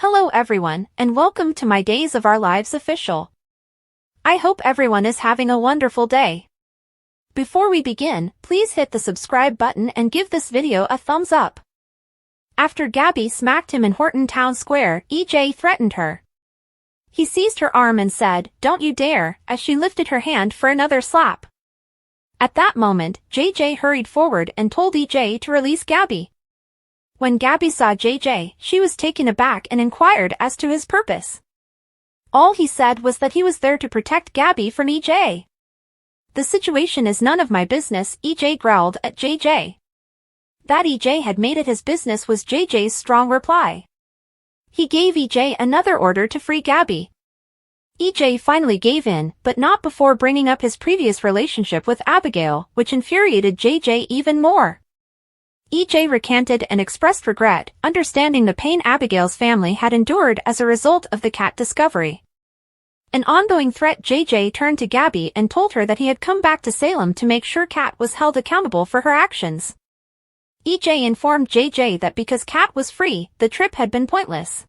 Hello everyone, and welcome to my Days of Our Lives official. I hope everyone is having a wonderful day. Before we begin, please hit the subscribe button and give this video a thumbs up. After Gabi smacked him in Horton Town Square, EJ threatened her. He seized her arm and said, "Don't you dare," as she lifted her hand for another slap. At that moment, JJ hurried forward and told EJ to release Gabi. When Gabi saw JJ, she was taken aback and inquired as to his purpose. All he said was that he was there to protect Gabi from EJ. "The situation is none of my business," EJ growled at JJ. That EJ had made it his business was JJ's strong reply. He gave EJ another order to free Gabi. EJ finally gave in, but not before bringing up his previous relationship with Abigail, which infuriated JJ even more. EJ recanted and expressed regret, understanding the pain Abigail's family had endured as a result of the cat discovery. An ongoing threat, JJ turned to Gabi and told her that he had come back to Salem to make sure Kat was held accountable for her actions. EJ informed JJ that because Kat was free, the trip had been pointless.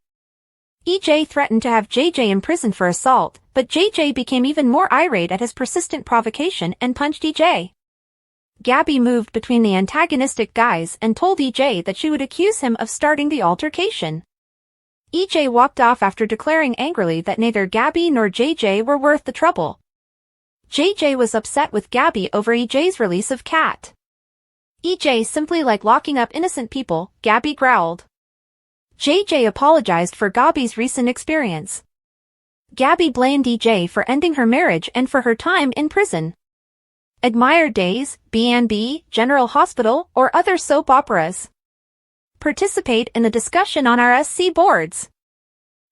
EJ threatened to have JJ imprisoned for assault, but JJ became even more irate at his persistent provocation and punched EJ. Gabi moved between the antagonistic guys and told EJ that she would accuse him of starting the altercation. EJ walked off after declaring angrily that neither Gabi nor JJ were worth the trouble. JJ was upset with Gabi over EJ's release of Kat. EJ simply like locking up innocent people, Gabi growled. JJ apologized for Gabi's recent experience. Gabi blamed EJ for ending her marriage and for her time in prison. Admire Days, B&B, General Hospital, or other soap operas. Participate in the discussion on our SC boards.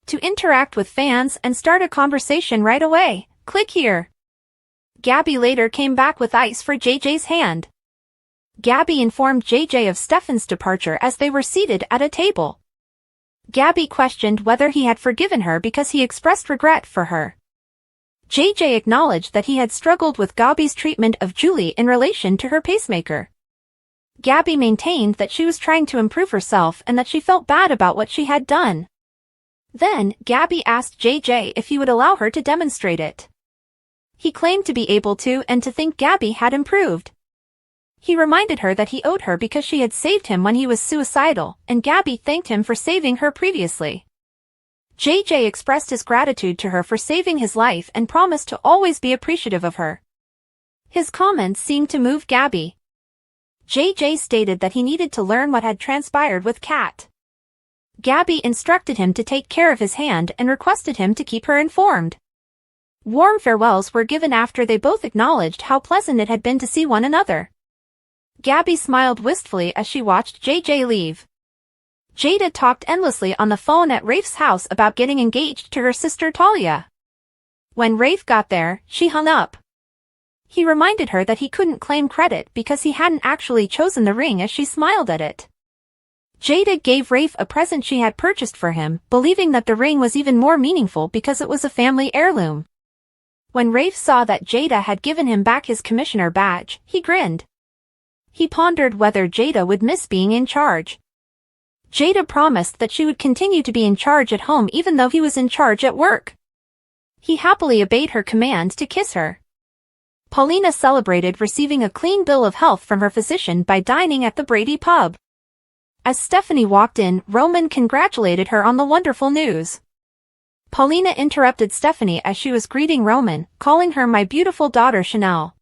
To interact with fans and start a conversation right away, click here. Gabi later came back with ice for JJ's hand. Gabi informed JJ of Stefan's departure as they were seated at a table. Gabi questioned whether he had forgiven her because he expressed regret for her. JJ acknowledged that he had struggled with Gabi's treatment of Julie in relation to her pacemaker. Gabi maintained that she was trying to improve herself and that she felt bad about what she had done. Then, Gabi asked JJ if he would allow her to demonstrate it. He claimed to be able to and to think Gabi had improved. He reminded her that he owed her because she had saved him when he was suicidal, and Gabi thanked him for saving her previously. JJ expressed his gratitude to her for saving his life and promised to always be appreciative of her. His comments seemed to move Gabi. JJ stated that he needed to learn what had transpired with Kat. Gabi instructed him to take care of his hand and requested him to keep her informed. Warm farewells were given after they both acknowledged how pleasant it had been to see one another. Gabi smiled wistfully as she watched JJ leave. Jada talked endlessly on the phone at Rafe's house about getting engaged to her sister Talia. When Rafe got there, she hung up. He reminded her that he couldn't claim credit because he hadn't actually chosen the ring as she smiled at it. Jada gave Rafe a present she had purchased for him, believing that the ring was even more meaningful because it was a family heirloom. When Rafe saw that Jada had given him back his commissioner badge, he grinned. He pondered whether Jada would miss being in charge. Jada promised that she would continue to be in charge at home even though he was in charge at work. He happily obeyed her command to kiss her. Paulina celebrated receiving a clean bill of health from her physician by dining at the Brady pub. As Stephanie walked in, Roman congratulated her on the wonderful news. Paulina interrupted Stephanie as she was greeting Roman, calling her "my beautiful daughter Chanel."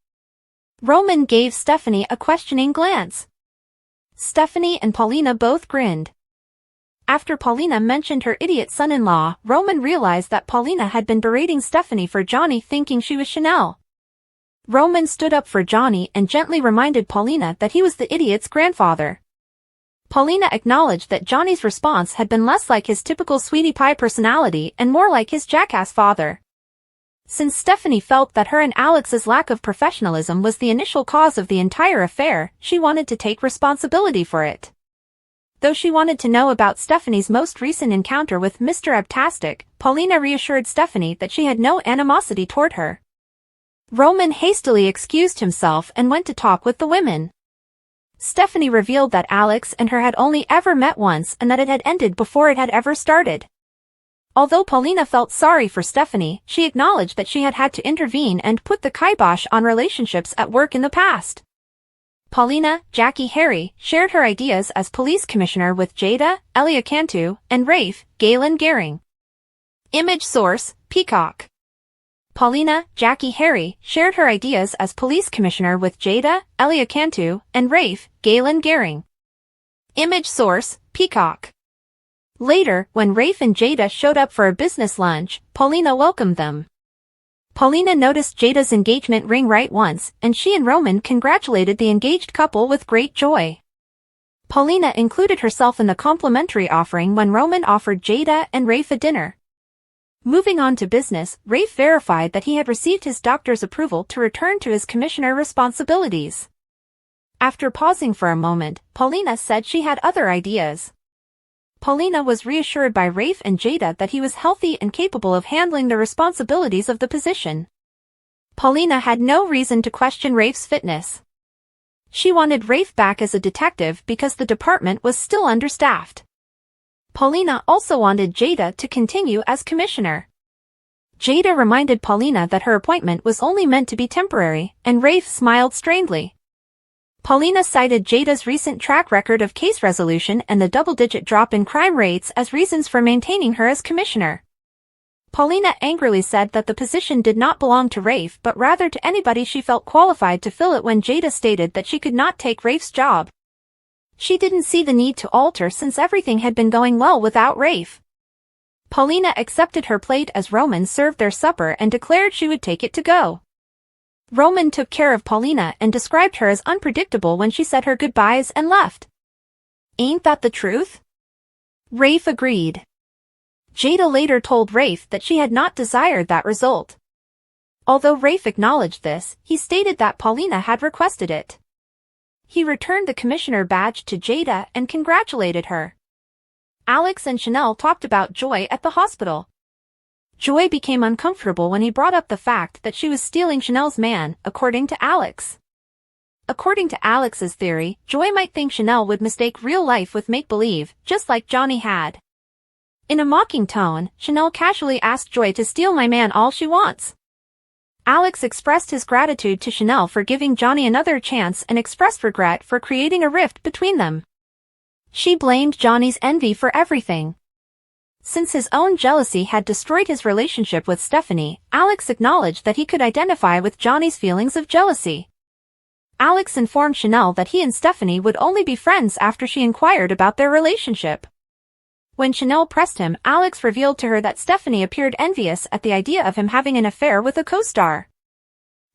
Roman gave Stephanie a questioning glance. Stephanie and Paulina both grinned. After Paulina mentioned her idiot son-in-law, Roman realized that Paulina had been berating Stephanie for Johnny thinking she was Chanel. Roman stood up for Johnny and gently reminded Paulina that he was the idiot's grandfather. Paulina acknowledged that Johnny's response had been less like his typical sweetie pie personality and more like his jackass father. Since Stephanie felt that her and Alex's lack of professionalism was the initial cause of the entire affair, she wanted to take responsibility for it. Though she wanted to know about Stephanie's most recent encounter with Mr. Abtastic, Paulina reassured Stephanie that she had no animosity toward her. Roman hastily excused himself and went to talk with the women. Stephanie revealed that Alex and her had only ever met once and that it had ended before it had ever started. Although Paulina felt sorry for Stephanie, she acknowledged that she had had to intervene and put the kibosh on relationships at work in the past. Paulina, Jackie Harry, shared her ideas as police commissioner with Jada, Elia Cantu, and Rafe, Galen Gehring. Image source, Peacock. Paulina, Jackie Harry, shared her ideas as police commissioner with Jada, Elia Cantu, and Rafe, Galen Gehring. Image source, Peacock. Later, when Rafe and Jada showed up for a business lunch, Paulina welcomed them. Paulina noticed Jada's engagement ring right once, and she and Roman congratulated the engaged couple with great joy. Paulina included herself in the complimentary offering when Roman offered Jada and Rafe a dinner. Moving on to business, Rafe verified that he had received his doctor's approval to return to his commissioner responsibilities. After pausing for a moment, Paulina said she had other ideas. Paulina was reassured by Rafe and Jada that he was healthy and capable of handling the responsibilities of the position. Paulina had no reason to question Rafe's fitness. She wanted Rafe back as a detective because the department was still understaffed. Paulina also wanted Jada to continue as commissioner. Jada reminded Paulina that her appointment was only meant to be temporary, and Rafe smiled strangely. Paulina cited Jada's recent track record of case resolution and the double-digit drop in crime rates as reasons for maintaining her as commissioner. Paulina angrily said that the position did not belong to Rafe but rather to anybody she felt qualified to fill it when Jada stated that she could not take Rafe's job. She didn't see the need to alter since everything had been going well without Rafe. Paulina accepted her plate as Roman served their supper and declared she would take it to go. Roman took care of Paulina and described her as unpredictable when she said her goodbyes and left. Ain't that the truth? Rafe agreed. Jada later told Rafe that she had not desired that result. Although Rafe acknowledged this, he stated that Paulina had requested it. He returned the commissioner badge to Jada and congratulated her. Alex and Chanel talked about Joy at the hospital. Joy became uncomfortable when he brought up the fact that she was stealing Chanel's man, according to Alex. According to Alex's theory, Joy might think Chanel would mistake real life with make-believe, just like Johnny had. In a mocking tone, Chanel casually asked Joy to steal my man all she wants. Alex expressed his gratitude to Chanel for giving Johnny another chance and expressed regret for creating a rift between them. She blamed Johnny's envy for everything. Since his own jealousy had destroyed his relationship with Stephanie, Alex acknowledged that he could identify with Johnny's feelings of jealousy. Alex informed Chanel that he and Stephanie would only be friends after she inquired about their relationship. When Chanel pressed him, Alex revealed to her that Stephanie appeared envious at the idea of him having an affair with a co-star.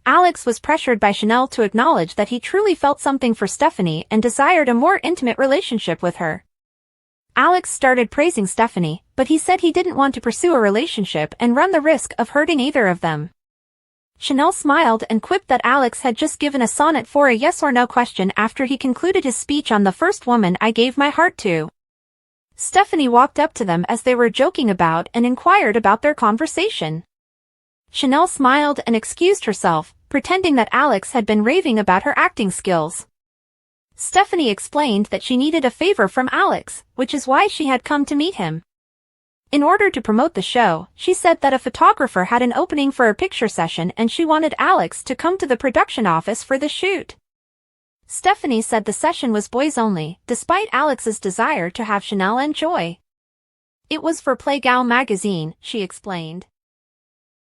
Alex was pressured by Chanel to acknowledge that he truly felt something for Stephanie and desired a more intimate relationship with her. Alex started praising Stephanie, but he said he didn't want to pursue a relationship and run the risk of hurting either of them. Chanel smiled and quipped that Alex had just given a sonnet for a yes or no question after he concluded his speech on the first woman I gave my heart to. Stephanie walked up to them as they were joking about and inquired about their conversation. Chanel smiled and excused herself, pretending that Alex had been raving about her acting skills. Stephanie explained that she needed a favor from Alex, which is why she had come to meet him. In order to promote the show, she said that a photographer had an opening for a picture session and she wanted Alex to come to the production office for the shoot. Stephanie said the session was boys only, despite Alex's desire to have Chanel and Joy. It was for Playgirl magazine, she explained.